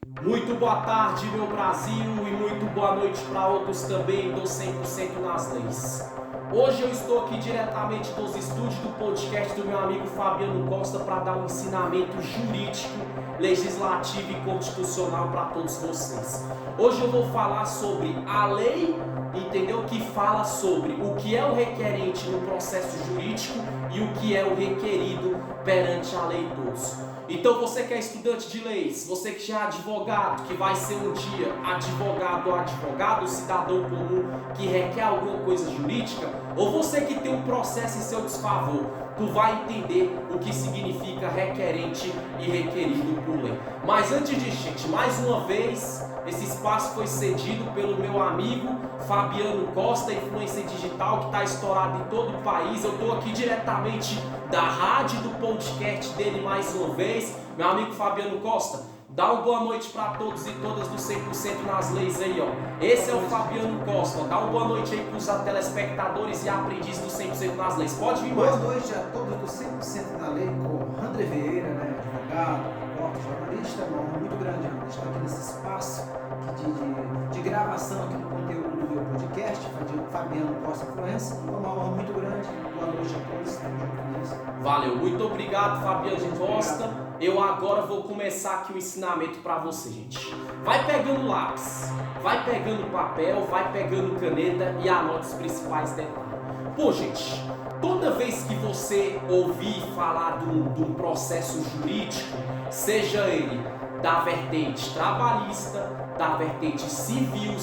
Muito boa tarde, meu Brasil, e muito boa noite para outros também do 100% nas leis. Hoje eu estou aqui diretamente dos estúdios do podcast do meu amigo Fabiano Costa para dar um ensinamento jurídico, legislativo e constitucional para todos vocês. Hoje eu vou falar sobre a lei, entendeu? Que fala sobre o que é o requerente no processo jurídico e o que é o requerido perante a lei todos. Então você que é estudante de leis, você que já é advogado, que vai ser um dia advogado ou advogado, cidadão comum que requer alguma coisa jurídica, ou você que tem um processo em seu desfavor, tu vai entender o que significa requerente e requerido por lei. Mas antes disso, gente, mais uma vez, esse espaço foi cedido pelo meu amigo Fabiano Costa, influência digital que está estourado em todo o país. Eu estou aqui diretamente da rádio, do podcast dele mais uma vez. Meu amigo Fabiano Costa, dá uma boa noite para todos e todas do 100% nas leis aí, ó. Esse é o Fabiano Costa, dá uma boa noite aí para os telespectadores e aprendizes do 100% nas leis. Pode vir mais. Boa noite a todos do 100% na lei, com André Vieira, né, advogado, jornalista, é uma honra muito grande estar aqui nesse espaço de gravação aqui do conteúdo do meu podcast, Fabiano Costa Influência. É uma honra muito grande. Boa noite a todos, estamos juntos. Valeu, muito obrigado, Fabiano Costa. Eu agora vou começar aqui o ensinamento para você, gente. Vai pegando lápis, vai pegando papel, vai pegando caneta e anote os principais detalhes. Pô, gente, toda vez que você ouvir falar de um processo jurídico, seja ele da vertente trabalhista, da vertente civil,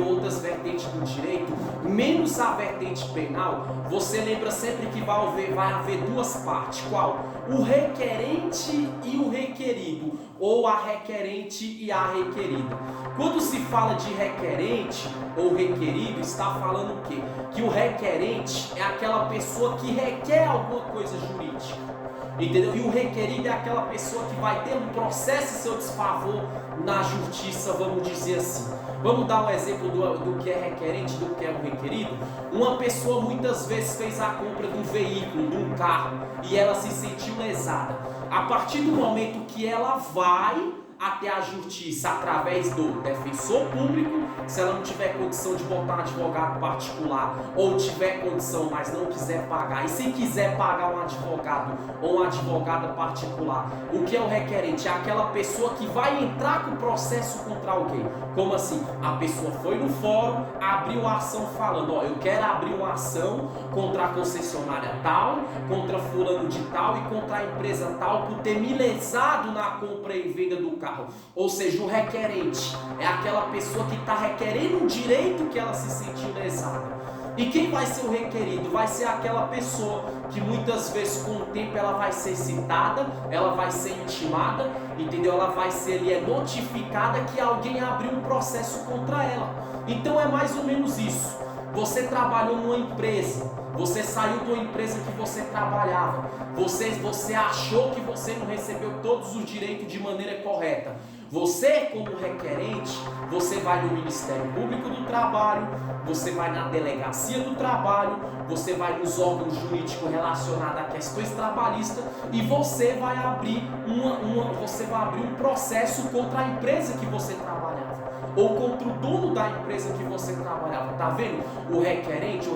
outras vertentes do direito, menos a vertente penal, você lembra sempre que vai haver duas partes. Qual? O requerente e o requerido, ou a requerente e a requerida. Quando se fala de requerente ou requerido, está falando o quê? Que o requerente é aquela pessoa que requer alguma coisa jurídica. Entendeu? E o requerido é aquela pessoa que vai ter um processo em seu desfavor na justiça, vamos dizer assim. Vamos dar um exemplo do que é requerente, do que é o requerido. Uma pessoa muitas vezes fez a compra de um veículo, de um carro, e ela se sentiu lesada. A partir do momento que ela vai até a justiça através do defensor público, se ela não tiver condição de botar um advogado particular, ou tiver condição, mas não quiser pagar, e se quiser pagar um advogado ou uma advogada particular, o que é o requerente? É aquela pessoa que vai entrar com o processo contra alguém. Como assim? A pessoa foi no fórum, abriu a ação falando, ó, eu quero abrir uma ação contra a concessionária tal, contra fulano de tal e contra a empresa tal por ter me lesado na compra e venda do carro. Ou seja, o requerente é aquela pessoa que está requerendo um direito que ela se sentiu lesada. E quem vai ser o requerido? Vai ser aquela pessoa que muitas vezes com o tempo ela vai ser citada, ela vai ser intimada, entendeu? Ela vai ser ali, notificada que alguém abriu um processo contra ela. Então é mais ou menos isso. Você trabalhou numa empresa, você saiu de uma empresa que você trabalhava, você achou que você não recebeu todos os direitos de maneira correta. Você, como requerente, você vai no Ministério Público do Trabalho, você vai na Delegacia do Trabalho, você vai nos órgãos jurídicos relacionados a questões trabalhistas e você vai abrir um processo contra a empresa que você trabalhava, ou contra o dono da empresa que você trabalhava. Tá vendo? O requerente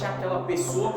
é aquela pessoa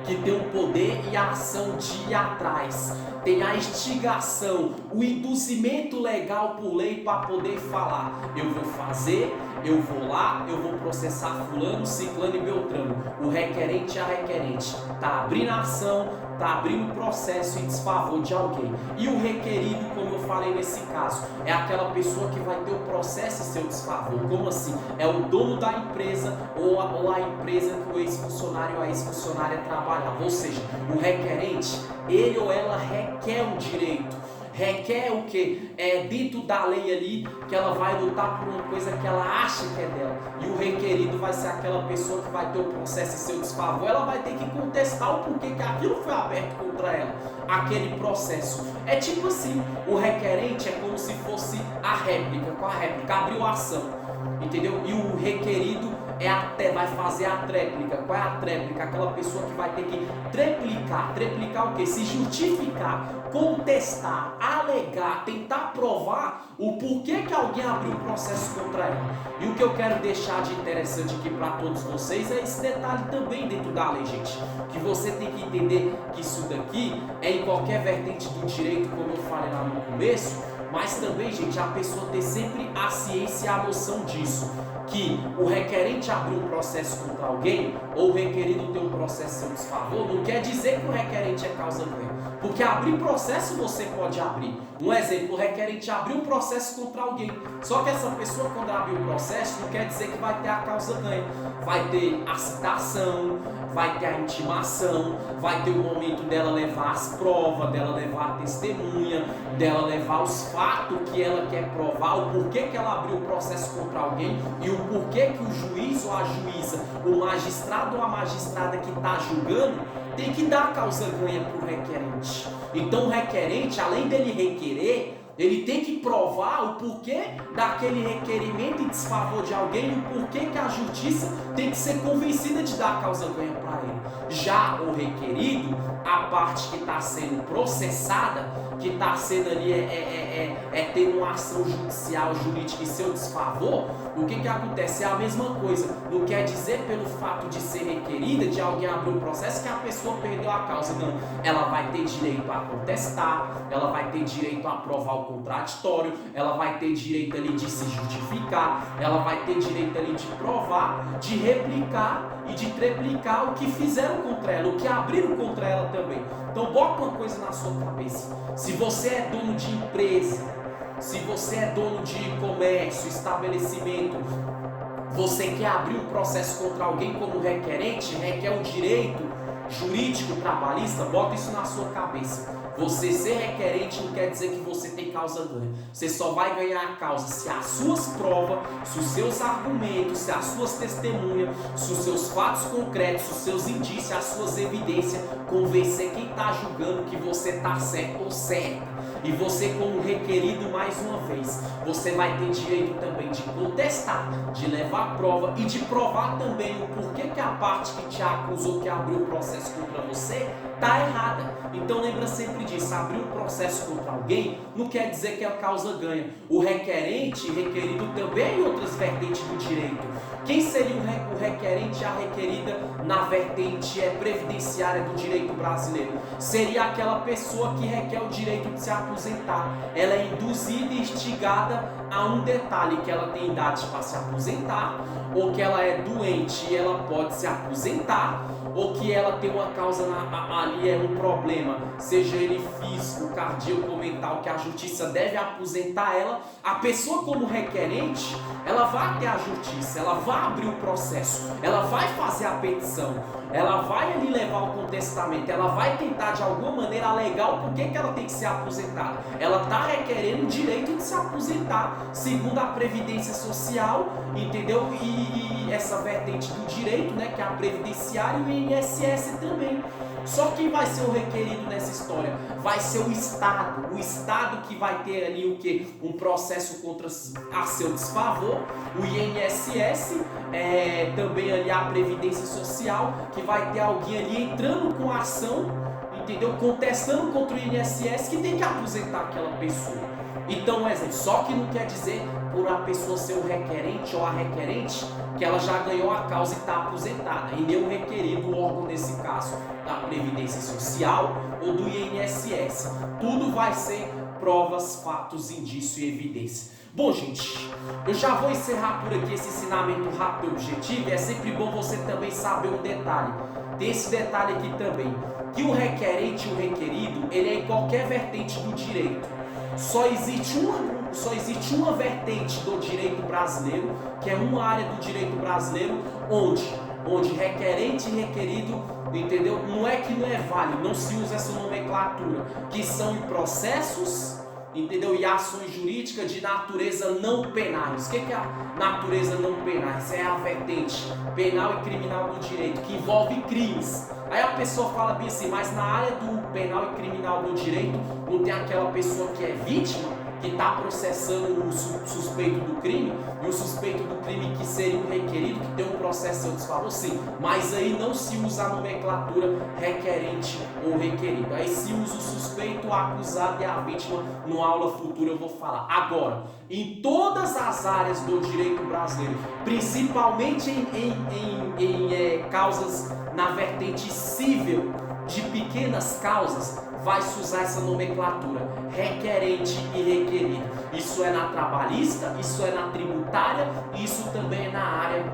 que tem o poder e a ação de ir atrás, tem a instigação, o induzimento legal por lei para poder falar, eu vou fazer, eu vou lá, eu vou processar fulano, ciclano e beltrano. O requerente é a requerente, tá abrindo a ação, tá abrindo processo em desfavor de alguém. E o requerido, como eu falei nesse caso, é aquela pessoa que vai ter o processo em seu desfavor. Como assim? É o dono da empresa ou a empresa que o ex-funcionário ou a ex-funcionária trabalhava. Ou seja, o requerente, ele ou ela requer um direito. Requer o quê? É dentro da lei ali que ela vai lutar por uma coisa que ela acha que é dela. E o requerido vai ser aquela pessoa que vai ter o processo em seu desfavor. Ela vai ter que contestar o porquê que aquilo foi aberto contra ela, aquele processo. É tipo assim, o requerente é como se fosse a réplica. Com a réplica, abriu a ação, entendeu? E o requerido vai fazer a tréplica. Qual é a tréplica? Aquela pessoa que vai ter que triplicar. Triplicar o quê? Se justificar, contestar, alegar, tentar provar o porquê que alguém abriu um processo contra ela. E o que eu quero deixar de interessante aqui para todos vocês é esse detalhe também dentro da lei, gente. Que você tem que entender que isso daqui é em qualquer vertente do direito, como eu falei lá no começo, mas também, gente, a pessoa ter sempre a ciência e a noção disso. Que o requerente abrir um processo contra alguém, ou o requerido ter um processo a seu desfavor, não quer dizer que o requerente é causa-ganha. Porque abrir processo você pode abrir. Um exemplo, o requerente abriu um processo contra alguém. Só que essa pessoa, quando abrir o processo, não quer dizer que vai ter a causa-ganha. Vai ter a citação, vai ter a intimação, vai ter o momento dela levar as provas, dela levar a testemunha, dela levar os fatos que ela quer provar, o porquê que ela abriu o processo contra alguém e o porquê que o juiz ou a juíza, o magistrado ou a magistrada que está julgando, tem que dar a causa-ganha para o requerente. Então o requerente, além dele requerer, ele tem que provar o porquê daquele requerimento em desfavor de alguém e o porquê que a justiça tem que ser convencida de dar a causa-ganha para ele. Já o requerido, a parte que está sendo processada, que está sendo ali tendo uma ação judicial, jurídica em seu desfavor, o que acontece? É a mesma coisa. Não quer dizer pelo fato de ser requerida, de alguém abrir um processo, que a pessoa perdeu a causa. Não. Ela vai ter direito a contestar, ela vai ter direito a provar o contraditório, ela vai ter direito ali de se justificar, ela vai ter direito ali de provar, de replicar e de triplicar o que fizeram contra ela, o que abriram contra ela também. Então bota uma coisa na sua cabeça. Se você é dono de empresa, se você é dono de comércio, estabelecimento, você quer abrir um processo contra alguém como requerente, requer um direito jurídico trabalhista, bota isso na sua cabeça. Você ser requerente não quer dizer que você tem causa-ganha. Você só vai ganhar a causa se as suas provas, se os seus argumentos, se as suas testemunhas, se os seus fatos concretos, os seus indícios, as suas evidências convencer quem está julgando que você está certo ou certa. E você, como requerido, mais uma vez, você vai ter direito também de contestar, de levar prova e de provar também o porquê que a parte que te acusou, que abriu o processo contra você, está errada. Então lembra sempre disso, abrir um processo contra alguém não quer dizer que a causa ganha. O requerente, requerido também em outras vertentes do direito. Quem seria o requerente e a requerida na vertente previdenciária do direito brasileiro? Seria aquela pessoa que requer o direito de se aposentar. Ela é induzida e instigada a um detalhe, que ela tem idade para se aposentar, ou que ela é doente e ela pode se aposentar, ou que ela tem uma causa ali, é um problema, seja ele físico, cardíaco ou mental, que a justiça deve aposentar ela. A pessoa, como requerente, ela vai até a justiça, ela vai abrir o processo, ela vai fazer a petição, ela vai ali levar o contestamento, ela vai tentar de alguma maneira alegar o porquê que ela tem que ser aposentada. Ela está requerendo o direito de se aposentar, segundo a Previdência Social, entendeu? E essa vertente do direito, né, que é a previdenciária, e o INSS também. Só quem vai ser o requerido nessa história? Vai ser o Estado que vai ter ali o quê? Um processo contra a seu desfavor, o INSS, também ali a Previdência Social, que vai ter alguém ali entrando com a ação, entendeu? Contestando contra o INSS, que tem que aposentar aquela pessoa. Então, um exemplo, só que não quer dizer por a pessoa ser o requerente ou a requerente que ela já ganhou a causa e está aposentada. E nem o requerido, o órgão nesse caso da Previdência Social ou do INSS. Tudo vai ser provas, fatos, indício e evidência. Bom, gente, eu já vou encerrar por aqui esse ensinamento rápido e objetivo. E é sempre bom você também saber um detalhe. Tem esse detalhe aqui também, que o requerente e o requerido, ele é em qualquer vertente do direito. Só existe uma vertente do direito brasileiro, que é uma área do direito brasileiro, onde requerente e requerido, entendeu? Não é que não é válido, não se usa essa nomenclatura, que são em processos, entendeu? E ações jurídicas de natureza não penais. O que é a natureza não penais? É a vertente penal e criminal do direito, que envolve crimes. Aí a pessoa fala bem assim, mas na área do penal e criminal do direito não tem aquela pessoa que é vítima? que está processando o suspeito do crime, e o suspeito do crime que seria o requerido, que tem um processo a seu desfavor, sim, mas aí não se usa a nomenclatura requerente ou requerido, aí se usa o suspeito, o acusado e a vítima. Numa aula futura eu vou falar. Agora, em todas as áreas do direito brasileiro, principalmente em causas na vertente civil, de pequenas causas, vai se usar essa nomenclatura, requerente e requerido. Isso é na trabalhista, isso é na tributária, isso também é na área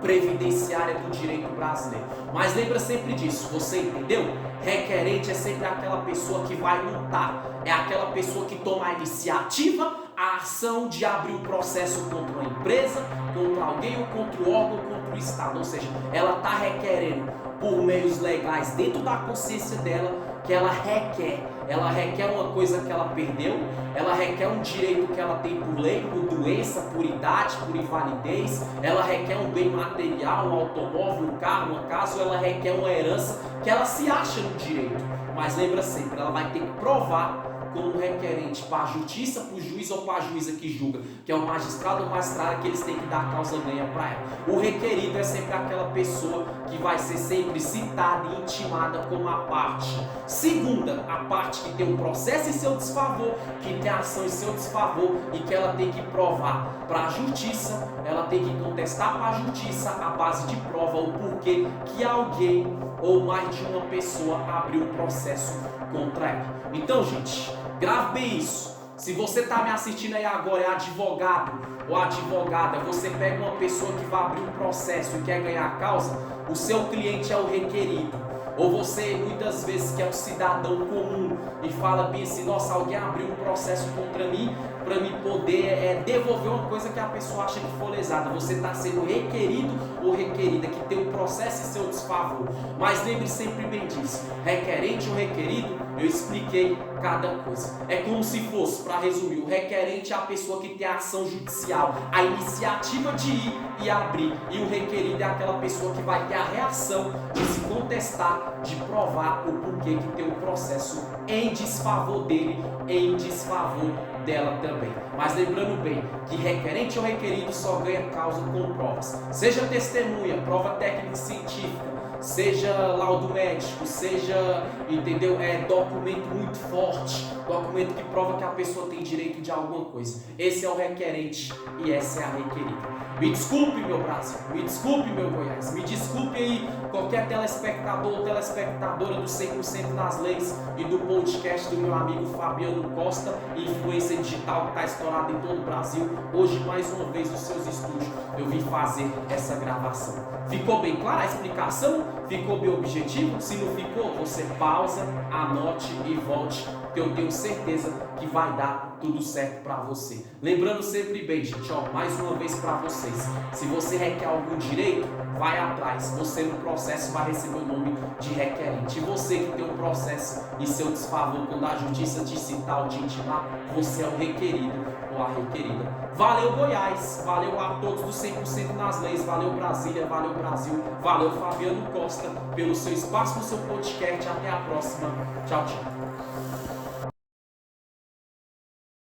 previdenciária do direito brasileiro. Mas lembra sempre disso, você entendeu? Requerente é sempre aquela pessoa que vai lutar, é aquela pessoa que toma a iniciativa, a ação de abrir o processo contra uma empresa, contra alguém ou contra o órgão, contra o Estado. Ou seja, ela está requerendo por meios legais dentro da consciência dela, que ela requer uma coisa que ela perdeu, ela requer um direito que ela tem por lei, por doença, por idade, por invalidez, ela requer um bem material, um automóvel, um carro, uma casa, ou ela requer uma herança que ela se acha no direito. Mas lembra sempre, ela vai ter que provar como requerente para a justiça, para o juiz ou para a juíza que julga, que é o magistrado ou magistrada, que eles têm que dar causa ganha para ela. O requerido é sempre aquela pessoa que vai ser sempre citada e intimada como a parte segunda, a parte que tem um processo em seu desfavor, que tem ação em seu desfavor e que ela tem que provar para a justiça, ela tem que contestar para a justiça a base de prova, o porquê que alguém ou mais de uma pessoa abriu um processo contra ela. Então, gente, grave bem isso. Se você está me assistindo aí agora, é advogado ou advogada, você pega uma pessoa que vai abrir um processo e quer ganhar a causa, o seu cliente é o requerido. Ou você muitas vezes que é um cidadão comum e fala bem assim, nossa, alguém abriu um processo contra mim para me poder devolver uma coisa que a pessoa acha que foi lesada. Você está sendo requerido ou requerida, que tem um processo em seu desfavor. Mas lembre sempre bem disso, requerente ou requerido, eu expliquei cada coisa. É como se fosse, para resumir, o requerente é a pessoa que tem a ação judicial, a iniciativa de ir e abrir. E o requerido é aquela pessoa que vai ter a reação de se contestar, de provar o porquê que tem um processo em desfavor dele, em desfavor dela também. Mas lembrando bem que requerente ou requerido só ganha causa com provas. Seja testemunha, prova técnica e científica, seja laudo médico, seja, entendeu? Documento muito forte, documento que prova que a pessoa tem direito de alguma coisa. Esse é o requerente e essa é a requerida. Me desculpe, meu Brasil, me desculpe, meu Goiás, me desculpe aí qualquer telespectador ou telespectadora do 100% nas leis e do podcast do meu amigo Fabiano Costa, influência digital que está estourado em todo o Brasil. Hoje, mais uma vez, nos seus estúdios, eu vim fazer essa gravação. Ficou bem clara a explicação? Ficou bem objetivo? Se não ficou, você pausa, anote e volte, que eu tenho certeza que vai dar tudo certo para você. Lembrando sempre bem, gente, mais uma vez para vocês, se você requer algum direito, vai atrás. Você no processo vai receber o nome de requerente. E você que tem um processo em seu desfavor, quando a justiça te citar ou te intimar, você é o requerido ou a requerida. Valeu, Goiás, valeu a todos do 100% nas leis, valeu Brasília, valeu Brasil, valeu Fabiano Costa pelo seu espaço no seu podcast. Até a próxima, tchau, tchau.